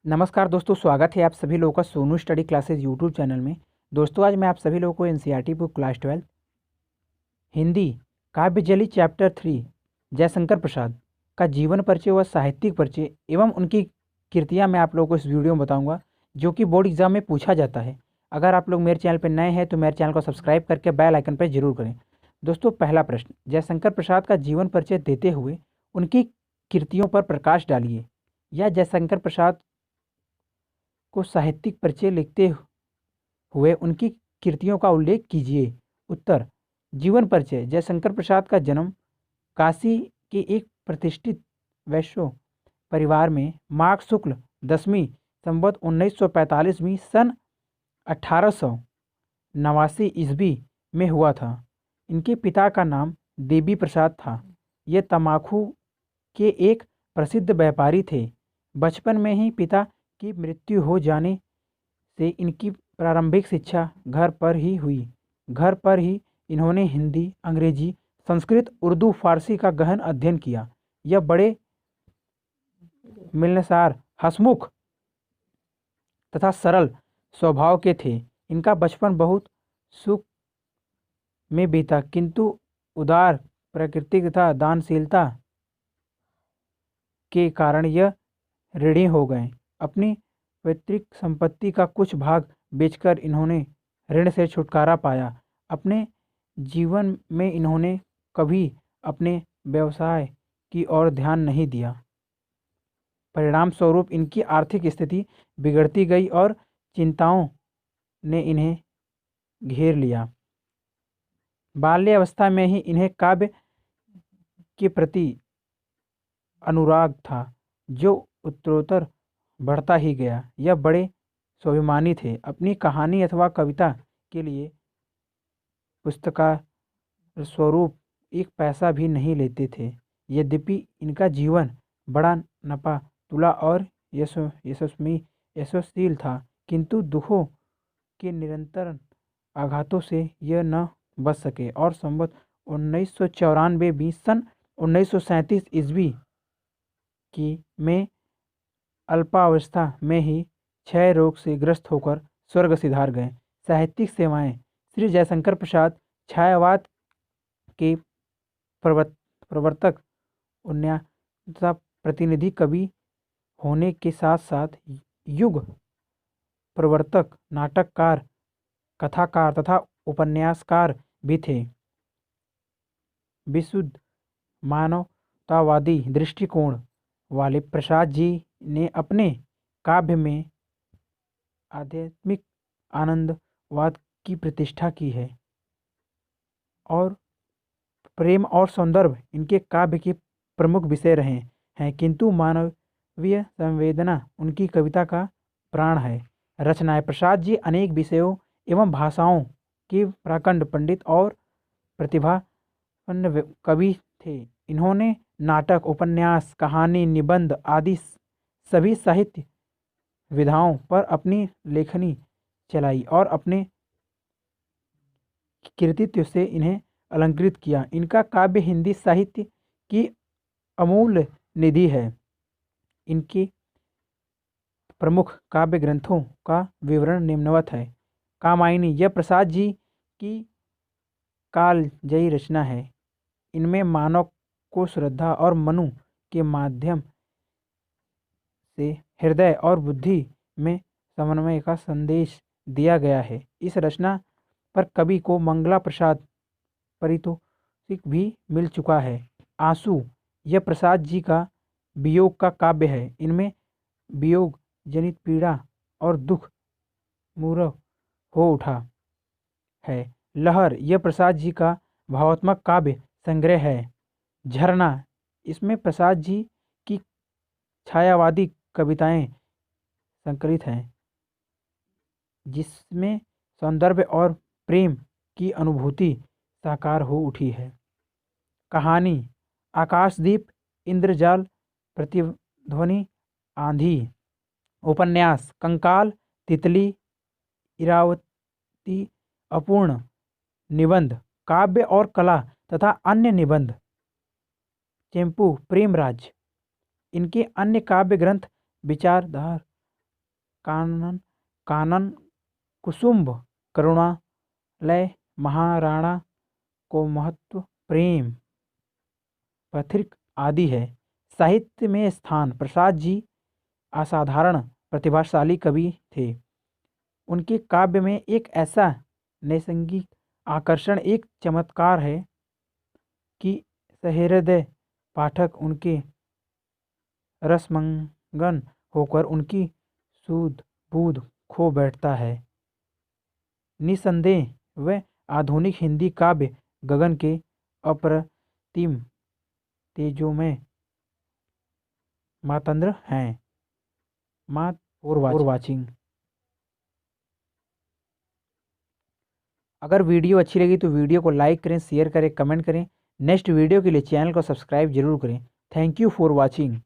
नमस्कार दोस्तों, स्वागत है आप सभी लोगों का Sonu study classes YouTube channel में। दोस्तों, आज मैं आप सभी लोगों को NCERT book class 12 Hindi Kavyanjali chapter 3 Jaishankar Prasad का जीवन परिचय व साहित्यिक परिचय एवं उनकी कृतियां मैं आप लोगों को इस वीडियो में बताऊंगा, जो कि बोर्ड एग्जाम में पूछा जाता है। अगर आप लोग मेरे चैनल पर नए हैं तो मेरे चैनल को सब्सक्राइब करके बेल आइकन पर जरूर करें। दोस्तों, पहला प्रश्न, जयशंकर प्रसाद का जीवन परिचय देते हुए उनकी कृतियों पर प्रकाश डालिए, या जयशंकर प्रसाद को साहित्यिक परिचय लिखते हुए उनकी कृतियों का उल्लेख कीजिए। उत्तर, जीवन परिचय। जयशंकर प्रसाद का जन्म काशी के एक प्रतिष्ठित वैश्य परिवार में माघ शुक्ल 10वीं संवत 1945 सन 1889 ईस्वी में हुआ था। इनके पिता का नाम देवी प्रसाद था। ये तम्बाकू के एक प्रसिद्ध व्यापारी थे। बचपन में ही पिता की मृत्यु हो जाने से इनकी प्रारंभिक शिक्षा घर पर ही हुई। घर पर ही इन्होंने हिंदी, अंग्रेजी, संस्कृत, उर्दू, फारसी का गहन अध्ययन किया। यह बड़े मिलनसार, हंसमुख तथा सरल स्वभाव के थे। इनका बचपन बहुत सुख में बीता, किंतु उदार प्रकृति तथा दानशीलता के कारण यह ऋणी हो गए। अपनी पैतृक संपत्ति का कुछ भाग बेचकर इन्होंने ऋण से छुटकारा पाया। अपने जीवन में इन्होंने कभी अपने व्यवसाय की ओर ध्यान नहीं दिया। परिणाम स्वरूप इनकी आर्थिक स्थिति बिगड़ती गई और चिंताओं ने इन्हें घेर लिया। बाल्यावस्था में ही इन्हें काव्य के प्रति अनुराग था, जो उत्तरोत्तर बढ़ता ही गया। यह बड़े स्वाभिमानी थे। अपनी कहानी अथवा कविता के लिए पुरस्कार स्वरूप एक पैसा भी नहीं लेते थे। यद्यपि इनका जीवन बड़ा नपा तुला और यशस्वी था, किंतु दुखों के निरंतर आघातों से यह न बच सके और संवत 1994 सन 1937 ईस्वी की में अल्पावस्था में ही क्षय रोग से ग्रस्त होकर स्वर्ग सिधार गए। साहित्यिक सेवाएं। श्री जयशंकर प्रसाद छायावाद के प्रवर्तक, उन्नत तथा प्रतिनिधि कवि होने के साथ साथ युग प्रवर्तक, नाटककार, कथाकार तथा उपन्यासकार भी थे। विशुद्ध मानवतावादी दृष्टिकोण वाले प्रसाद जी ने अपने काव्य में आध्यात्मिक आनंदवाद की प्रतिष्ठा की है और प्रेम और सौंदर्य इनके काव्य के प्रमुख विषय रहे हैं, किंतु मानवीय संवेदना उनकी कविता का प्राण है। रचनाएं। प्रसाद जी अनेक विषयों एवं भाषाओं के प्रकांड पंडित और प्रतिभावान कवि थे। इन्होंने नाटक, उपन्यास, कहानी, निबंध आदि सभी साहित्य विधाओं पर अपनी लेखनी चलाई और अपने कृतित्व से इन्हें अलंकृत किया। इनका काव्य हिंदी साहित्य की अमूल्य निधि है। इनके प्रमुख काव्य ग्रंथों का विवरण निम्नवत है। कामायनी, यह प्रसाद जी की कालजयी रचना है। इनमें मानव को श्रद्धा और मनु के माध्यम से हृदय और बुद्धि में समन्वय का संदेश दिया गया है। इस रचना पर कवि को मंगला प्रसाद पारितोषिक भी मिल चुका है। आंसू, यह प्रसाद जी का वियोग का काव्य है। इनमें वियोग जनित पीड़ा और दुख मूर्व हो उठा है। लहर, यह प्रसाद जी का भावात्मक काव्य संग्रह है। झरना, इसमें प्रसाद जी की छायावादी कविताएं संकलित हैं, जिसमें सौंदर्य और प्रेम की अनुभूति साकार हो उठी है। कहानी। आकाशदीप, इंद्रजाल, प्रतिध्वनि, आंधी। उपन्यास। कंकाल, तितली, इरावती, अपूर्ण। निबंध। काव्य और कला तथा अन्य निबंध। चंपू, प्रेमराज। इनके अन्य काव्य ग्रंथ विचारधार कानन कानन कुसुम्भ करुणालय महाराणा को महत्व प्रेम पथिक आदि है। साहित्य में स्थान प्रसाद जी असाधारण प्रतिभाशाली कवि थे। उनके काव्य में एक ऐसा नैसर्गिक आकर्षण एक चमत्कार है कि सहृदय पाठक उनके रसमंगन होकर उनकी सूझ बूझ खो बैठता है। निसंदेह वह आधुनिक हिंदी काव्य गगन के अप्रतिम तेजोमय मातंत्र हैं। मात और वाचिंग। अगर वीडियो अच्छी लगी तो वीडियो को लाइक करें, शेयर करें, कमेंट करें। नेक्स्ट वीडियो के लिए चैनल को सब्सक्राइब जरूर करें। Thank you for watching.